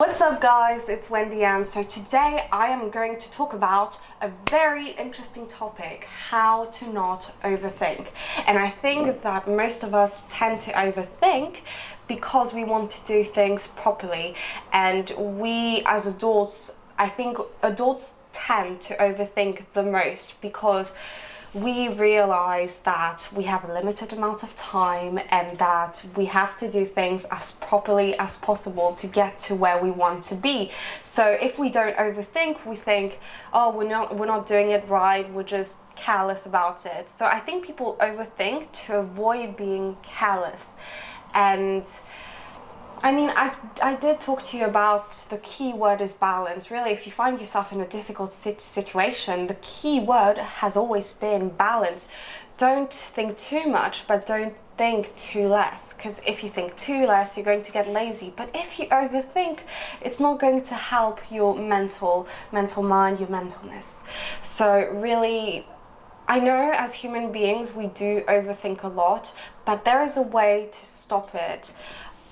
What's up guys, it's Wendy-Anne. So today I am going to talk about a very interesting topic, how to not overthink. And I think that most of us tend to overthink because we want to do things properly. And we as adults, I think adults tend to overthink the most because we realize that we have a limited amount of time and that we have to do things as properly as possible to get to where we want to be. So if we don't overthink, we think, oh, we're not doing it right, we're just careless about it. So I think people overthink to avoid being careless. And I mean, I did talk to you about the key word is balance. Really, if you find yourself in a difficult situation, the key word has always been balance. Don't think too much, but don't think too less. Because if you think too less, you're going to get lazy. But if you overthink, it's not going to help your mental mind, your mentalness. So really, I know as human beings, we do overthink a lot, but there is a way to stop it.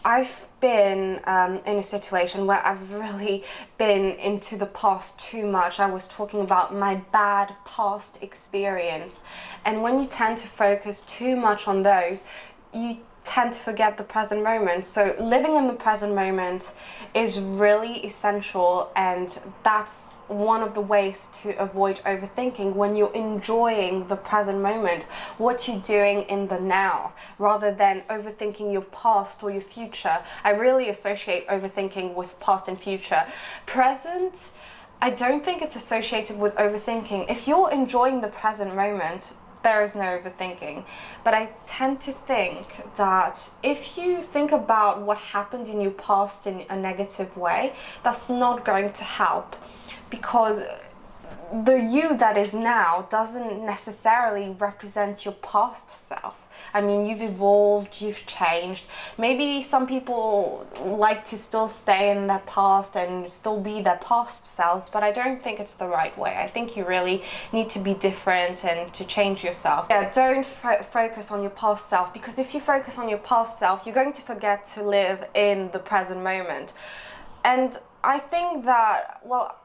I've been in a situation where I've really been into the past too much. I was talking about my bad past experience. And when you tend to focus too much on those, you tend to forget the present moment. So living in the present moment is really essential, and that's one of the ways to avoid overthinking when you're enjoying the present moment, what you're doing in the now, rather than overthinking your past or your future. I really associate overthinking with past and future. Present, I don't think it's associated with overthinking. If you're enjoying the present moment, there is no overthinking. But I tend to think that if you think about what happened in your past in a negative way, that's not going to help, because the you that is now doesn't necessarily represent your past self. I mean, you've evolved, you've changed. Maybe some people like to still stay in their past and still be their past selves, but I don't think it's the right way. I think you really need to be different and to change yourself. Yeah, don't focus on your past self, because if you focus on your past self, you're going to forget to live in the present moment. And I think that, well,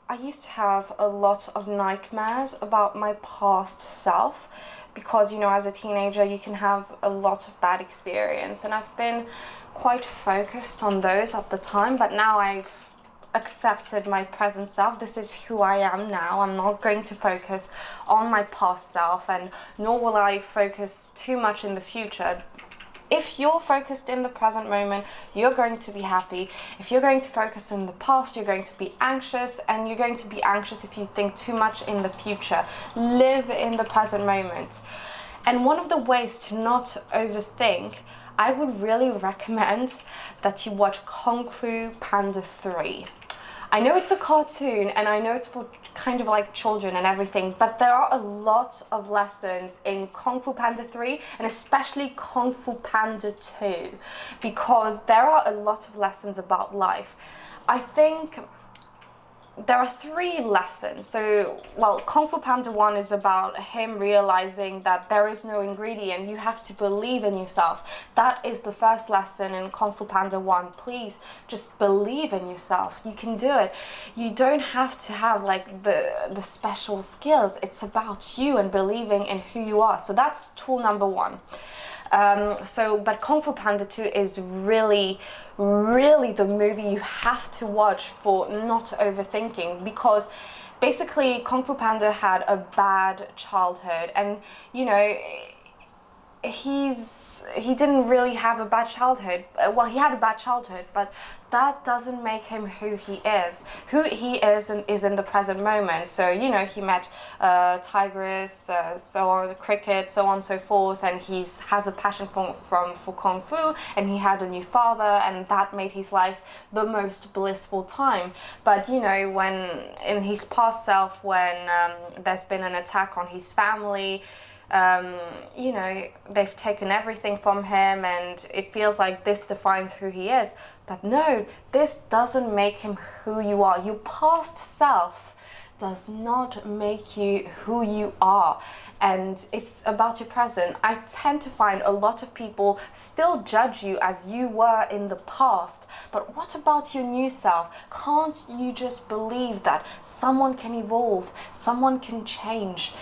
I used to have a lot of nightmares about my past self because, you know, as a teenager, you can have a lot of bad experience, and I've been quite focused on those at the time, but now I've accepted my present self. This is who I am now. I'm not going to focus on my past self, and nor will I focus too much in the future. If you're focused in the present moment, you're going to be happy. If you're going to focus in the past, you're going to be anxious, and you're going to be anxious if you think too much in the future. Live in the present moment. And one of the ways to not overthink, I would really recommend that you watch Kung Fu Panda 3. I know it's a cartoon, and I know it's for kind of like children and everything, but there are a lot of lessons in Kung Fu Panda 3 and especially Kung Fu Panda 2, because there are a lot of lessons about life. I think there are 3 lessons. So, well, Kung Fu Panda 1 is about him realizing that there is no ingredient. You have to believe in yourself. That is the first lesson in Kung Fu Panda 1. Please just believe in yourself. You can do it. You don't have to have like the special skills. It's about you and believing in who you are. So that's tool number 1. But Kung Fu Panda 2 is really the movie you have to watch for not overthinking, because basically Kung Fu Panda had a bad childhood, and you know, he didn't really have a bad childhood. Well, he had a bad childhood, but that doesn't make him who he is. Who he is and is in the present moment. So, you know, he met tigress, so on, cricket, so on and so forth, and he has a passion for Kung Fu, and he had a new father, and that made his life the most blissful time. But, you know, when in his past self, when there's been an attack on his family, you know, they've taken everything from him, and it feels like this defines who he is. But no, this doesn't make him who you are. Your past self does not make you who you are. And it's about your present. I tend to find a lot of people still judge you as you were in the past. But what about your new self? Can't you just believe that someone can evolve, someone can change?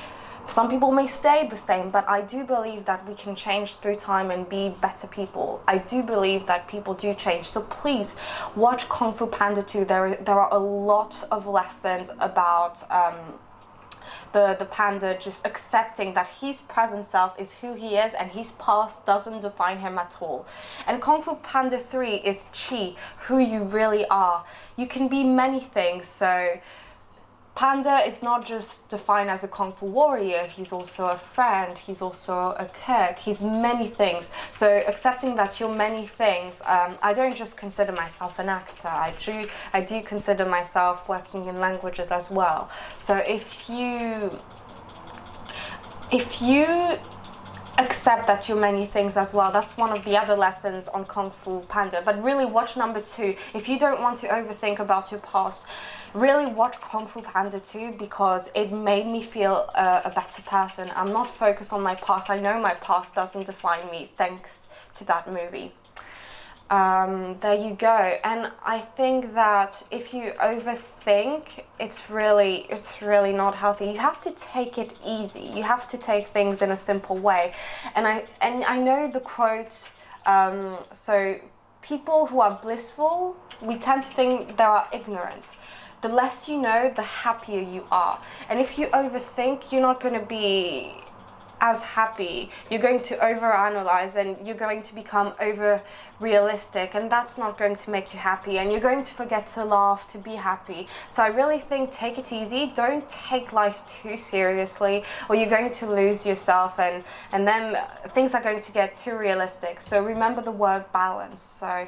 Some people may stay the same, but I do believe that we can change through time and be better people. I do believe that people do change. So please watch Kung Fu Panda 2. There are a lot of lessons about the panda just accepting that his present self is who he is and his past doesn't define him at all. And Kung Fu Panda 3 is Chi, who you really are. You can be many things. So Panda is not just defined as a Kung Fu warrior, he's also a friend, he's also a cook, he's many things. So accepting that you're many things, I don't just consider myself an actor, I do consider myself working in languages as well. So if you accept that you're many things as well, that's one of the other lessons on Kung Fu Panda. But really watch number 2. If you don't want to overthink about your past, really watch Kung Fu Panda 2 because it made me feel a better person. I'm not focused on my past. I know my past doesn't define me thanks to that movie. There you go. And I think that if you overthink, it's really not healthy. You have to take it easy. You have to take things in a simple way. And I know the quote, so people who are blissful, we tend to think they are ignorant. The less you know, the happier you are. And if you overthink, you're not going to be as happy. You're going to overanalyze and you're going to become over realistic, and that's not going to make you happy, and you're going to forget to laugh to be happy. So I really think take it easy. Don't take life too seriously or you're going to lose yourself, and then things are going to get too realistic. So remember the word balance. So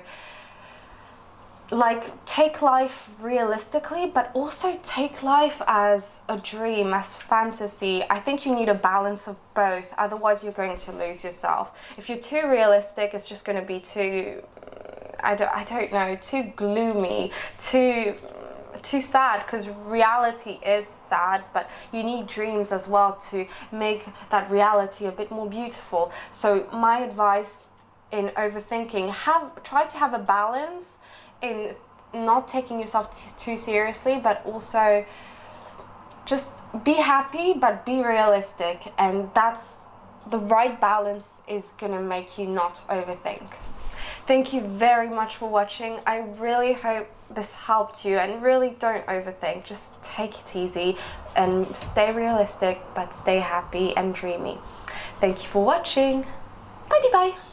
like, take life realistically, but also take life as a dream, as fantasy. I think you need a balance of both, otherwise you're going to lose yourself. If you're too realistic, it's just going to be too, I don't know, too gloomy, too sad, because reality is sad, but you need dreams as well to make that reality a bit more beautiful. So my advice in overthinking, try to have a balance in not taking yourself too seriously, but also just be happy but be realistic, and that's the right balance is gonna make you not overthink. Thank you very much for watching. I really hope this helped you, and really don't overthink. Just take it easy and stay realistic but stay happy and dreamy. Thank you for watching. Bye bye.